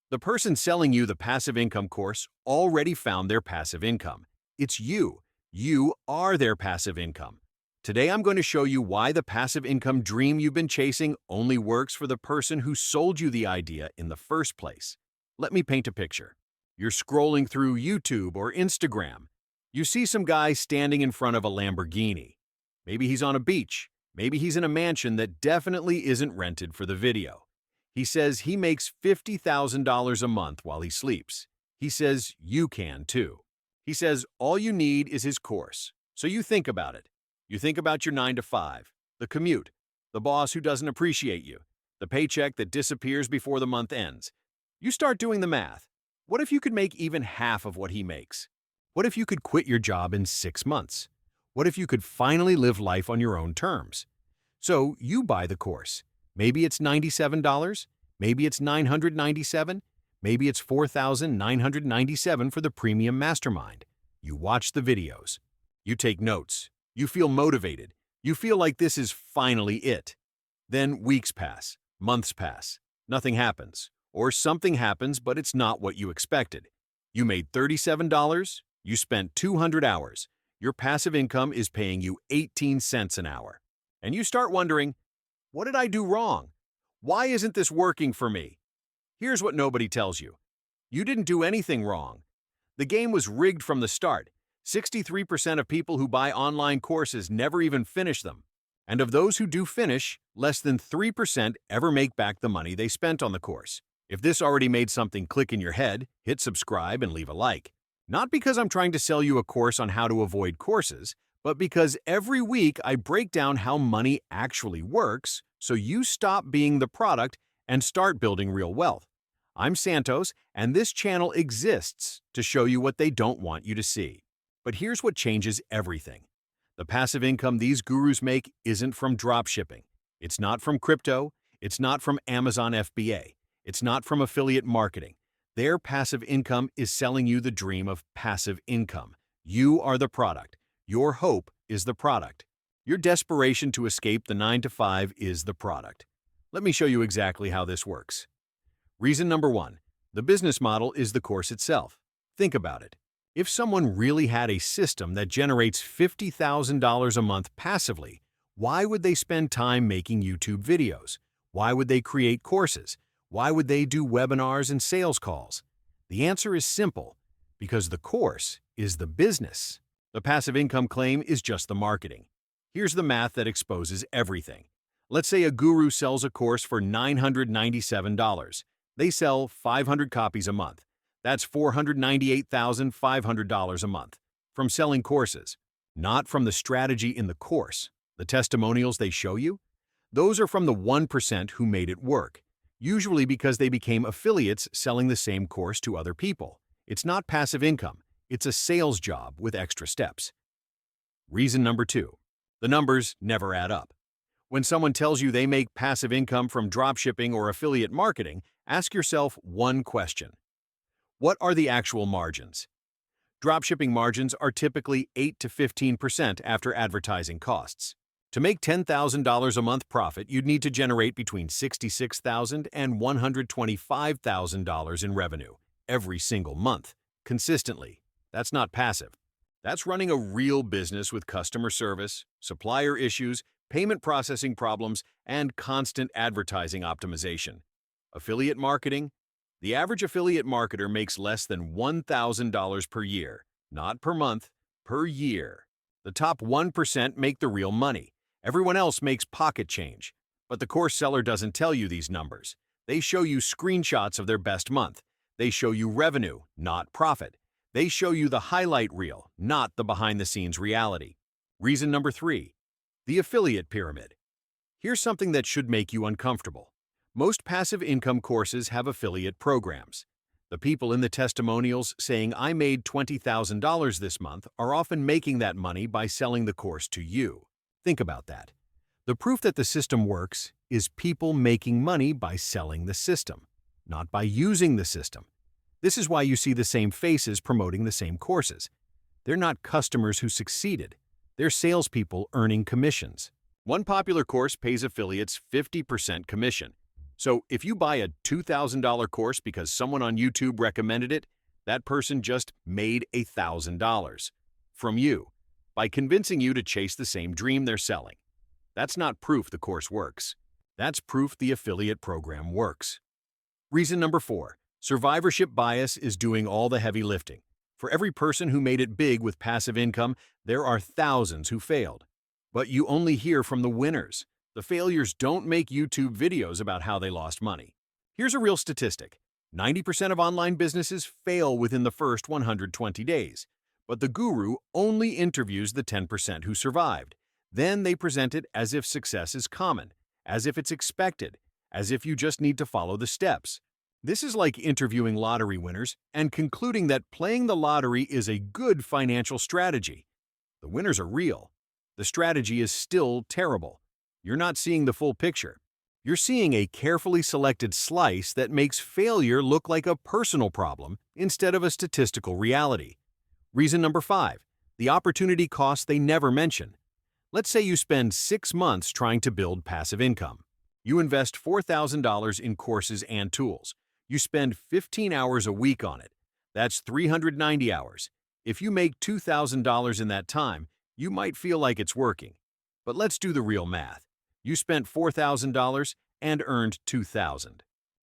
The person selling you the passive income course already found their passive income. It's you. You are their passive income. Today I'm going to show you why the passive income dream you've been chasing only works for the person who sold you the idea in the first place. Let me paint a picture. You're scrolling through YouTube or Instagram. You see some guy standing in front of a Lamborghini. Maybe he's on a beach. Maybe he's in a mansion that definitely isn't rented for the video. He says he makes $50,000 a month while he sleeps. He says you can too. He says all you need is his course. So you think about it. You think about your 9 to 5, the commute, the boss who doesn't appreciate you, the paycheck that disappears before the month ends. You start doing the math. What if you could make even half of what he makes? What if you could quit your job in 6 months? What if you could finally live life on your own terms? So you buy the course. Maybe it's $97, maybe it's $997, maybe it's $4,997 for the premium mastermind. You watch the videos. You take notes. You feel motivated. You feel like this is finally it. Then weeks pass, months pass, nothing happens. Or something happens, but it's not what you expected. You made $37, you spent 200 hours. Your passive income is paying you 18 cents an hour. And you start wondering, what did I do wrong? Why isn't this working for me? Here's what nobody tells you. You didn't do anything wrong. The game was rigged from the start. 63% of people who buy online courses never even finish them. And of those who do finish, less than 3% ever make back the money they spent on the course. If this already made something click in your head, hit subscribe and leave a like. Not because I'm trying to sell you a course on how to avoid courses, but because every week I break down how money actually works so you stop being the product and start building real wealth. I'm Santos, and this channel exists to show you what they don't want you to see. But here's what changes everything. The passive income these gurus make isn't from dropshipping. It's not from crypto. It's not from Amazon FBA. It's not from affiliate marketing. Their passive income is selling you the dream of passive income. You are the product. Your hope is the product. Your desperation to escape the 9 to 5 is the product. Let me show you exactly how this works. Reason number 1. The business model is the course itself. Think about it. If someone really had a system that generates $50,000 a month passively, why would they spend time making YouTube videos? Why would they create courses? Why would they do webinars and sales calls? The answer is simple, because the course is the business. The passive income claim is just the marketing. Here's the math that exposes everything. Let's say a guru sells a course for $997. They sell 500 copies a month. That's $498,500 a month from selling courses, not from the strategy in the course. The testimonials they show you? Those are from the 1% who made it work, usually because they became affiliates selling the same course to other people. It's not passive income. It's a sales job with extra steps. Reason number 2. The numbers never add up. When someone tells you they make passive income from dropshipping or affiliate marketing, ask yourself one question. What are the actual margins? Dropshipping margins are typically 8 to 15% after advertising costs. To make $10,000 a month profit, you'd need to generate between $66,000 and $125,000 in revenue every single month, consistently. That's not passive. That's running a real business with customer service, supplier issues, payment processing problems, and constant advertising optimization. Affiliate marketing? The average affiliate marketer makes less than $1,000 per year, not per month, per year. The top 1% make the real money. Everyone else makes pocket change. But the course seller doesn't tell you these numbers. They show you screenshots of their best month. They show you revenue, not profit. They show you the highlight reel, not the behind-the-scenes reality. Reason number 3. The affiliate pyramid. Here's something that should make you uncomfortable. Most passive income courses have affiliate programs. The people in the testimonials saying I made $20,000 this month are often making that money by selling the course to you. Think about that. The proof that the system works is people making money by selling the system, not by using the system. This is why you see the same faces promoting the same courses. They're not customers who succeeded. They're salespeople earning commissions. One popular course pays affiliates 50% commission. So if you buy a $2,000 course because someone on YouTube recommended it, that person just made $1,000 from you by convincing you to chase the same dream they're selling. That's not proof the course works. That's proof the affiliate program works. Reason number 4, survivorship bias is doing all the heavy lifting. For every person who made it big with passive income, there are thousands who failed. But you only hear from the winners. The failures don't make YouTube videos about how they lost money. Here's a real statistic. 90% of online businesses fail within the first 120 days. But the guru only interviews the 10% who survived. Then they present it as if success is common, as if it's expected, as if you just need to follow the steps. This is like interviewing lottery winners and concluding that playing the lottery is a good financial strategy. The winners are real. The strategy is still terrible. You're not seeing the full picture. You're seeing a carefully selected slice that makes failure look like a personal problem instead of a statistical reality. Reason number 5, the opportunity cost they never mention. Let's say you spend 6 months trying to build passive income. You invest $4,000 in courses and tools. You spend 15 hours a week on it. That's 390 hours. If you make $2,000 in that time, you might feel like it's working. But let's do the real math. You spent $4,000 and earned $2,000.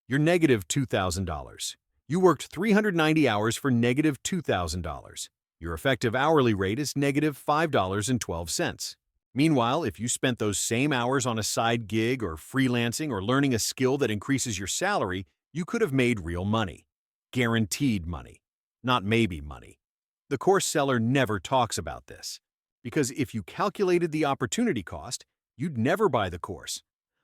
You're negative $2,000. You worked 390 hours for negative $2,000. Your effective hourly rate is negative $5.12. Meanwhile, if you spent those same hours on a side gig or freelancing or learning a skill that increases your salary, you could have made real money. Guaranteed money. Not maybe money. The course seller never talks about this. Because if you calculated the opportunity cost, you'd never buy the course.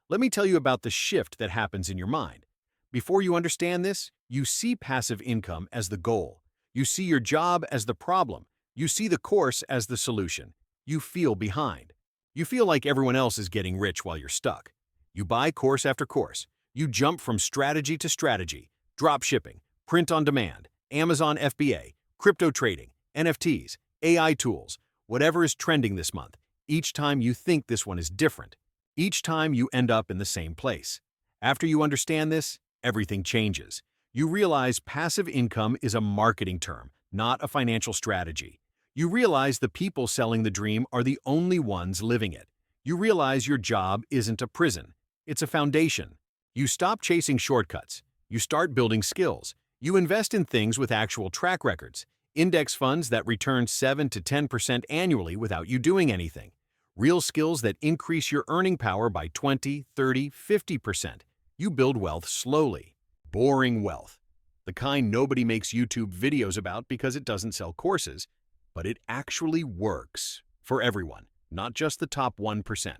Let me tell you about the shift that happens in your mind. Before you understand this, you see passive income as the goal. You see your job as the problem. You see the course as the solution. You feel behind. You feel like everyone else is getting rich while you're stuck. You buy course after course. You jump from strategy to strategy, drop shipping, print on demand, Amazon FBA, crypto trading, NFTs, AI tools, whatever is trending this month. Each time you think this one is different. Each time you end up in the same place. After you understand this, everything changes. You realize passive income is a marketing term, not a financial strategy. You realize the people selling the dream are the only ones living it. You realize your job isn't a prison. It's a foundation. You stop chasing shortcuts. You start building skills. You invest in things with actual track records. Index funds that return 7 to 10% annually without you doing anything. Real skills that increase your earning power by 20, 30, 50%. You build wealth slowly. Boring wealth. The kind nobody makes YouTube videos about because it doesn't sell courses. But it actually works for everyone, not just the top 1%.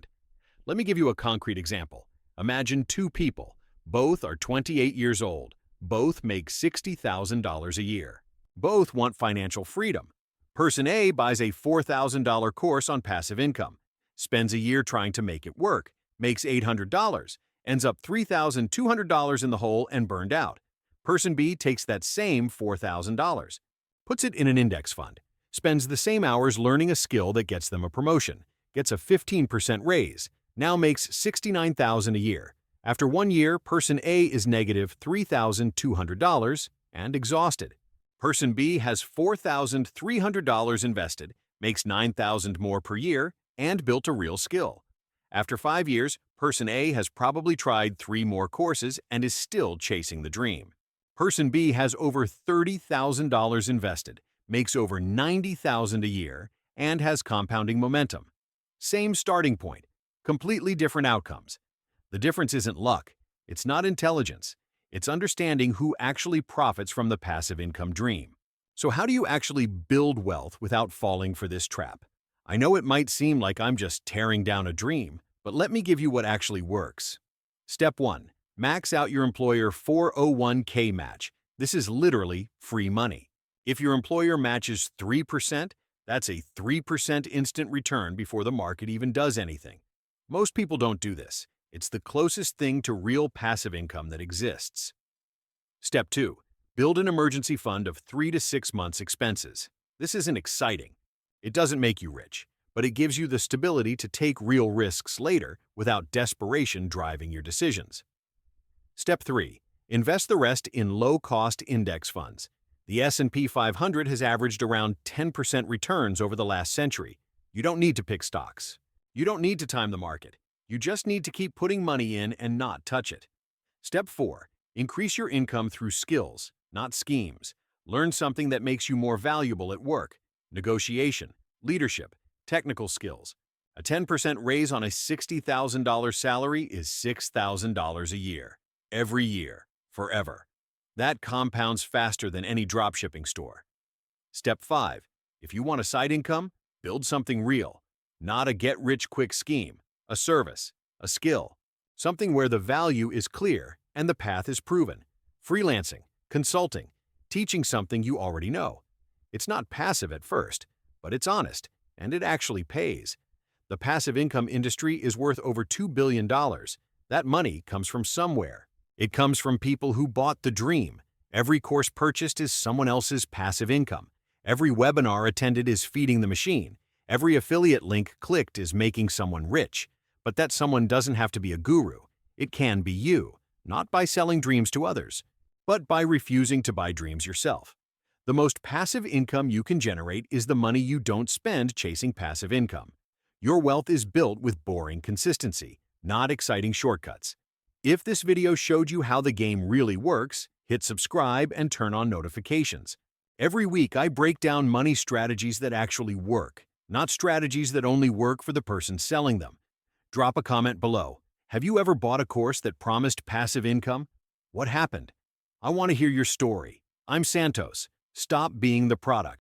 Let me give you a concrete example. Imagine 2 people. Both are 28 years old. Both make $60,000 a year. Both want financial freedom. Person A buys a $4,000 course on passive income, spends a year trying to make it work, makes $800, ends up $3,200 in the hole and burned out. Person B takes that same $4,000, puts it in an index fund, spends the same hours learning a skill that gets them a promotion, gets a 15% raise, now makes $69,000 a year. After 1 year, person A is negative $3,200 and exhausted. Person B has $4,300 invested, makes $9,000 more per year, and built a real skill. After 5 years, person A has probably tried 3 more courses and is still chasing the dream. Person B has over $30,000 invested, makes over $90,000 a year, and has compounding momentum. Same starting point, completely different outcomes. The difference isn't luck, it's not intelligence, it's understanding who actually profits from the passive income dream. So how do you actually build wealth without falling for this trap? I know it might seem like I'm just tearing down a dream, but let me give you what actually works. Step 1. Max out your employer 401k match. This is literally free money. If your employer matches 3%, that's a 3% instant return before the market even does anything. Most people don't do this. It's the closest thing to real passive income that exists. Step 2. Build an emergency fund of 3 to 6 months' expenses. This isn't exciting. It doesn't make you rich, but it gives you the stability to take real risks later without desperation driving your decisions. Step 3. Invest the rest in low-cost index funds. The S&P 500 has averaged around 10% returns over the last century. You don't need to pick stocks. You don't need to time the market. You just need to keep putting money in and not touch it. Step 4. Increase your income through skills, not schemes. Learn something that makes you more valuable at work. Negotiation, leadership, technical skills. A 10% raise on a $60,000 salary is $6,000 a year. Every year. Forever. That compounds faster than any dropshipping store. Step 5. If you want a side income, build something real. Not a get-rich-quick scheme. A service. A skill. Something where the value is clear and the path is proven. Freelancing, consulting, teaching something you already know. It's not passive at first, but it's honest, and it actually pays. The passive income industry is worth over $2 billion. That money comes from somewhere. It comes from people who bought the dream. Every course purchased is someone else's passive income. Every webinar attended is feeding the machine. Every affiliate link clicked is making someone rich. But that someone doesn't have to be a guru. It can be you, not by selling dreams to others, but by refusing to buy dreams yourself. The most passive income you can generate is the money you don't spend chasing passive income. Your wealth is built with boring consistency, not exciting shortcuts. If this video showed you how the game really works, hit subscribe and turn on notifications. Every week I break down money strategies that actually work, not strategies that only work for the person selling them. Drop a comment below. Have you ever bought a course that promised passive income? What happened? I want to hear your story. I'm Santos. Stop being the product.